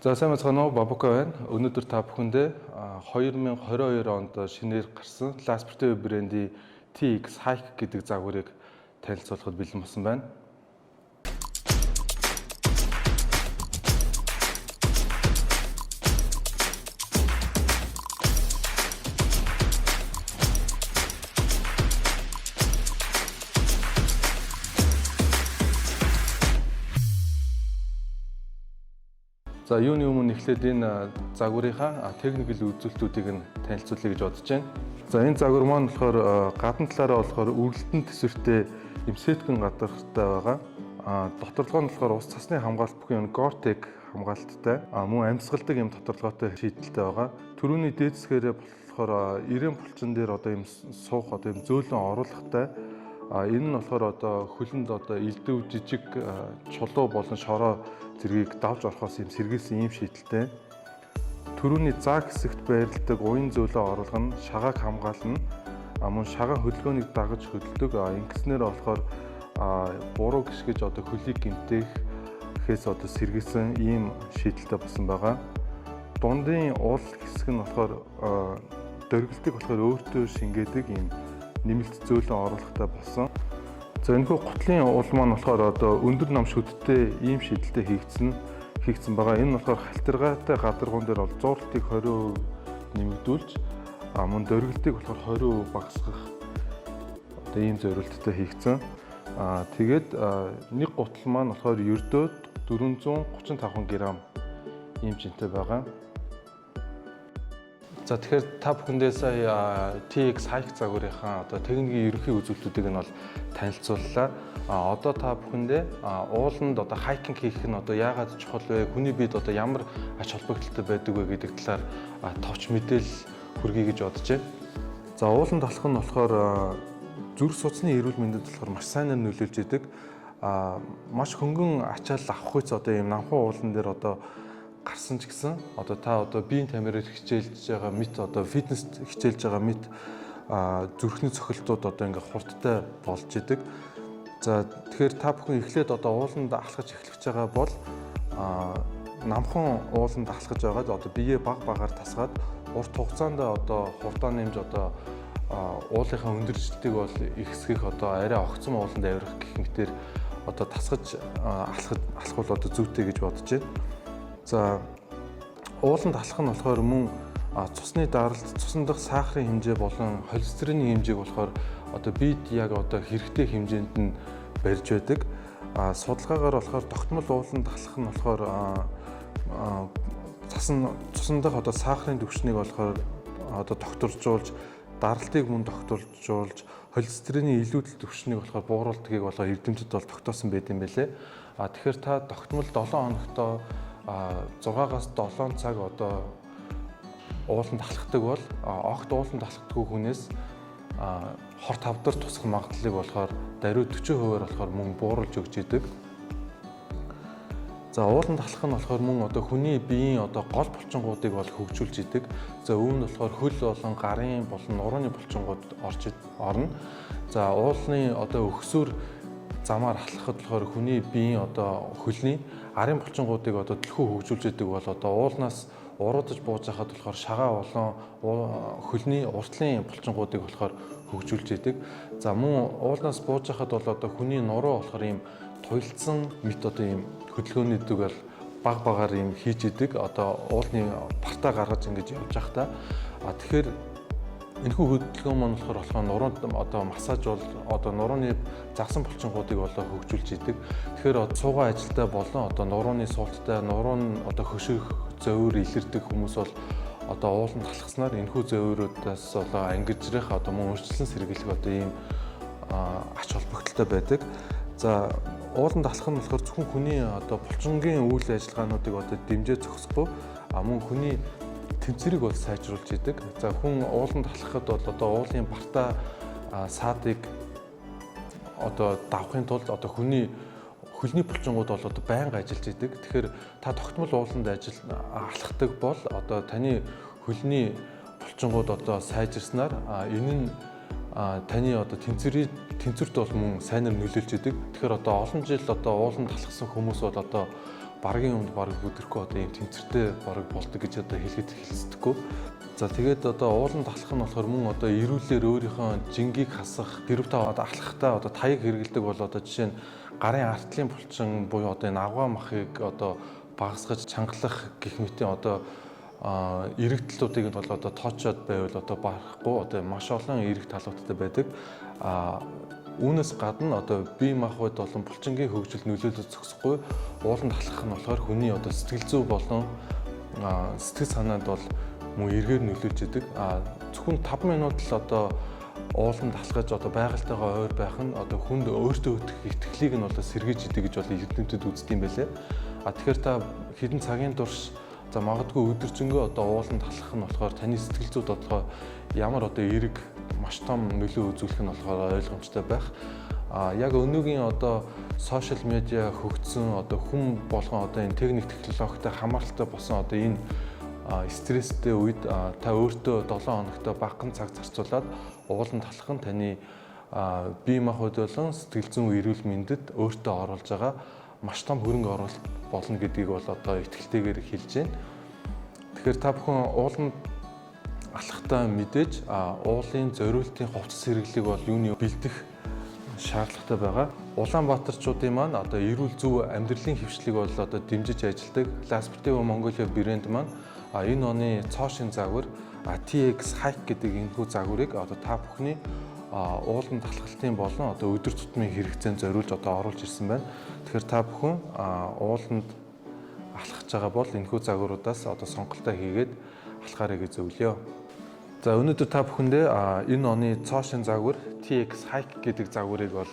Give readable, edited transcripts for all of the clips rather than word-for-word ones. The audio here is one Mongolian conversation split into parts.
За сайн бацгаана уу, Бабука байна. Өнөөдөр та бүхэндээ 2022 онд шинээр гарсан Lasprte брендийн TX Hike гэдэг загварыг танилцуулахад бэлэн болсон байна. За юуны өмнө эхлээд энэ загварынхаа техникэл үзүүлэлтүүдийг нь танилцуулъя гэж бодож байна. За энэ загвар маань болохоор гадна талаараа болохоор үргэлтэн төсвөртэй эмсэтгэн гадаргатай байгаа. Доторлогоо нь болохоор ус цасны хамгаалалт бүхэн Gore-Tex хамгаалттай. Мөн амьсгалдаг юм доторлогоотой шийдэлтэй байгаа. Төрөүний дээдсгээрээ болохоор 90 булчин дээр одоо юм суух одоо юм зөөлөн оруулахтай. Энэ нь болохоор одоо хөлөнд одоо элдв жижиг чулуу болон шороо зэргийг давж орохоос юм сэргийлсэн ийм шийдэлтэй. Төрөүний заа хэсэгт байрладаг уян зөөлөн оруулга нь шагааг хамгаална. Мөн шагаа хөдөлгөөнийг дагаж хөдөлдөг. Ингэснээр болохоор буруу гიშгэж одоо хөлийг гэмтээхээс одоо сэргийлсэн ийм шийдэлтэй болсон байгаа. Дундын уул хэсэг нь болохоор дөргөлтийг болохоор өөртөө шингээдэг ийм нэмэлт зөөлөн оруулахтай болсон. За энэхүү гутлын уул маань болохоор одоо өндөр нам шүдтэй ийм шийдэлтэй хийгдсэн байгаа. Энэ нь болохоор халтиргаатай гадаргуун дээр бол зууртыг 20% нэмэгдүүлж мөн дөргөлтийг болохоор 20% багасгах одоо ийм зорилттой хийгдсэн. Тэгээд нэг гутал маань болохоор ердөөд 435 г ийм жинтэй байгаа. За тэгэхээр та бүхэндээ сая TX Hike загварынхаа одоо техникийн ерөнхий үзүүлэлтүүдийг нь бол танилцууллаа. Одоо та бүхэндээ ууланд одоо хайкинг хийх нь одоо яагаад чухал вэ? Хүний биед одоо ямар ач холбогдолтой байдаг вэ гэдэг талаар товч мэдээлэл хүргэе гэж бодож байна. За ууланд алхах нь болохоор зүрх судасны эрүүл мэндэд болохоор маш сайнаар нөлөөлж идэг. Маш хөнгөн ачаал авах үс одоо ийм намхан уулан дээр одоо гарсан ч гэсэн одоо та одоо биеийн тамираар хичээлж байгаа мэт одоо фитнес хичээлж байгаа мэт зүрхний цохилтууд одоо ингээ хурдтай болж идэг. За тэгэхээр та бүхэн эхлээд одоо ууланд алхаж эхлэж байгаа бол намхан ууланд алхаж байгаад одоо биеэ баг багаар тасгаад урт хугацаанд одоо хурдаа нэмж одоо уулынхаа өндөрчлөлтийг бол ихсгэх одоо арай огцом ууланд авирах гэх мэтээр одоо тасгаж алхах бол одоо зүйтэй гэж бодож байна. За ууланд алхах нь болохоор мөн цусны даралт, цусан дахь сахарын хэмжээ болон холестериний хэмжээг болохоор одоо биед яг одоо хэрэгтэй хэмжээнд нь барьж байдаг. Судалгаагаар болохоор тогтмол ууланд алхах нь болохоор цусан дахь одоо сахарын түвшнийг болохоор одоо докторжуулж, даралтыг мөн докторжуулж, холестериний илүүдэл түвшнийг болохоор бууруулдгийг болохоор эрдэмтэд бол тогтоосон байт юм байлээ. Тэгэхээр та тогтмол 7 хоногтоо 6-аас 7 цаг одоо ууланд алхдаг бол огт ууланд алхадаггүй хүнээс хор тавдар тусах магадлалыг болохоор даруй 40%-аар болохоор мөн бууруулж өгч идэг. За ууланд алхах нь болохоор мөн одоо хүний биеийн одоо гол булчингуудыг бол хөгжүүлж идэг. За үүнд болохоор хөл болон гарын болон нурууны булчингууд орно. За уулын одоо өгсөөр замаар алхахад болохоор хүний биеийн одоо хөлний арын булчингуудыг одоо төлхөө хөгжүүлж идэг бол одоо уулнаас уруудаж бууж байхад болохоор шагаа болон хөлний уртлын булчингуудыг болохоор хөгжүүлж идэг. За мөн уулнаас бууж байхад бол одоо хүний нуруу болохоор ийм туйлдсан мэт одоо ийм хөдөлгөөний дэг баг багаар ийм хийж идэг. Одоо уулны партаа гаргаж ингэж явж байхдаа тэгэхээр энэхүү хөдөлгөөн маань болохоор нуруунд одоо массаж бол одоо нурууны загсан булчингуудыг болоо хөгжүүлж идэг. Тэгэхээр суугаа ажилтай болон одоо нурууны суулттай нуруу нь одоо хөшөөх зовир илэрдэг хүмүүс бол одоо ууланд алхаснаар энэхүү зовируудаас болоо ангижрах одоо мөн өөрчлөлт сэргийлэх одоо ийм ач холбогдолтой байдаг. За ууланд алхах нь болохоор зөвхөн хүний одоо булчингийн үйл ажиллагаануудыг одоо дэмжиж зохисгүй мөн хүний тэнцвэрийг бол сайжруулж идэг. За хүн ууланд алхахад бол одоо уулын бартаа саадыг одоо давахын тулд одоо хүний хөлний булчингууд бол одоо байнга ажиллаж идэг. Тэгэхээр та тогтмол ууланд алхахдаг бол одоо таны хөлний булчингууд одоо сайжирснаар энэ нь таны одоо тэнцвэрт бол мөн сайнаар нөлөөлж идэг. Тэгэхээр одоо олон жил одоо ууланд алхсан хүмүүс бол одоо баргийн өмнө бараг бүдрэхгүй одоо ийм тэмцэртэй бараг болдог гэж одоо хэлэхэд хэлцдэггүй. За тэгээд одоо уулан талах нь болохоор мөн одоо эрүүлэр өөрийнхөө жингийг хасах, тэрв та одоо алхахдаа одоо таяг хэрэгэлдэг бол одоо жишээ нь гарын артлын булчин буюу одоо энэ авгаа махыг одоо багасгаж чангалах гэх мэтийн одоо эрэгтлүүдийг бол одоо тоочоод байвал одоо барахгүй одоо маш олон эрэг талуудтай байдаг. Үүнээс гадна одоо бие махбод болон булчингийн хөгжилд нөлөөлөж зогсохгүй уулан талах нь болохоор хүний одоо сэтгэл зүй болон сэтгэл санаанд бол мөн эргээр нөлөөлж идэг. Зөвхөн 5 минут л одоо уулан талхаж одоо байгальтайгаа ойр байх нь одоо хүнд өөртөө өгөх итгэлийг нь одоо сэргээж идэг гэж бол эрдэмтэд үздэг юм байлээ. Тэгэхээр та хэдэн цагийн турш за магадгүй өдөржингөө одоо уулан талхах нь болохоор таны сэтгэл зүйд одоо ямар одоо эрэг маш том нөлөө үзүүлэх нь болохоор ойлгомжтой байх. Яг өнөөгийн одоо сошиал медиа хөгжсөн одоо хүн болгон одоо энэ техник технологитой хамааралтай болсон одоо энэ стресстэй үед та өөртөө 7 хоногт багахан цаг зарцуулаад уулан талах нь таны бие махбод болон сэтгэл зүйн эрүүл мэндэд өөртөө оруулж байгаа маш том хөрөнгө оруулалт болно гэдгийг бол одоо итгэлтэйгээр хэлж байна. Тэгэхээр та бүхэн ууланд алхахдаа мэдээж уулын зориултын хувцас хэрэглээг бол юуны бэлдэх шаардлагатай байгаа. Улаанбаатарчуудын маань одоо эрүүл зөв амьдралын хвшлийг бол одоо дэмжиж ажилладаг Last Sportive Mongolia брэнд маань энэ оны цоо шин загвар TX Hike гэдэг энэхүү загварыг одоо та бүхний уулан талхалтын болон одоо өдөр тутмын хэрэгцээнд зориулж одоо оруулж ирсэн байна. Тэгэхээр та бүхэн ууланд алхаж байгаа бол энэхүү загваруудаас одоо сонголтоо хийгээд алхаарай гэж зөвлөё. За өнөөдөр та бүхэндээ энэ оны цоо шин загвар TX Hike гэдэг загварыг бол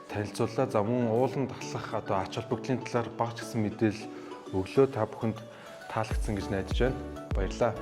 танилцууллаа. За мөн ууланд алхах одоо ач холбогдлын талаар багц гэсэн мэдээлэл өглөө та бүхэнд таалагдсан гэж найдаж байна. Баярлалаа.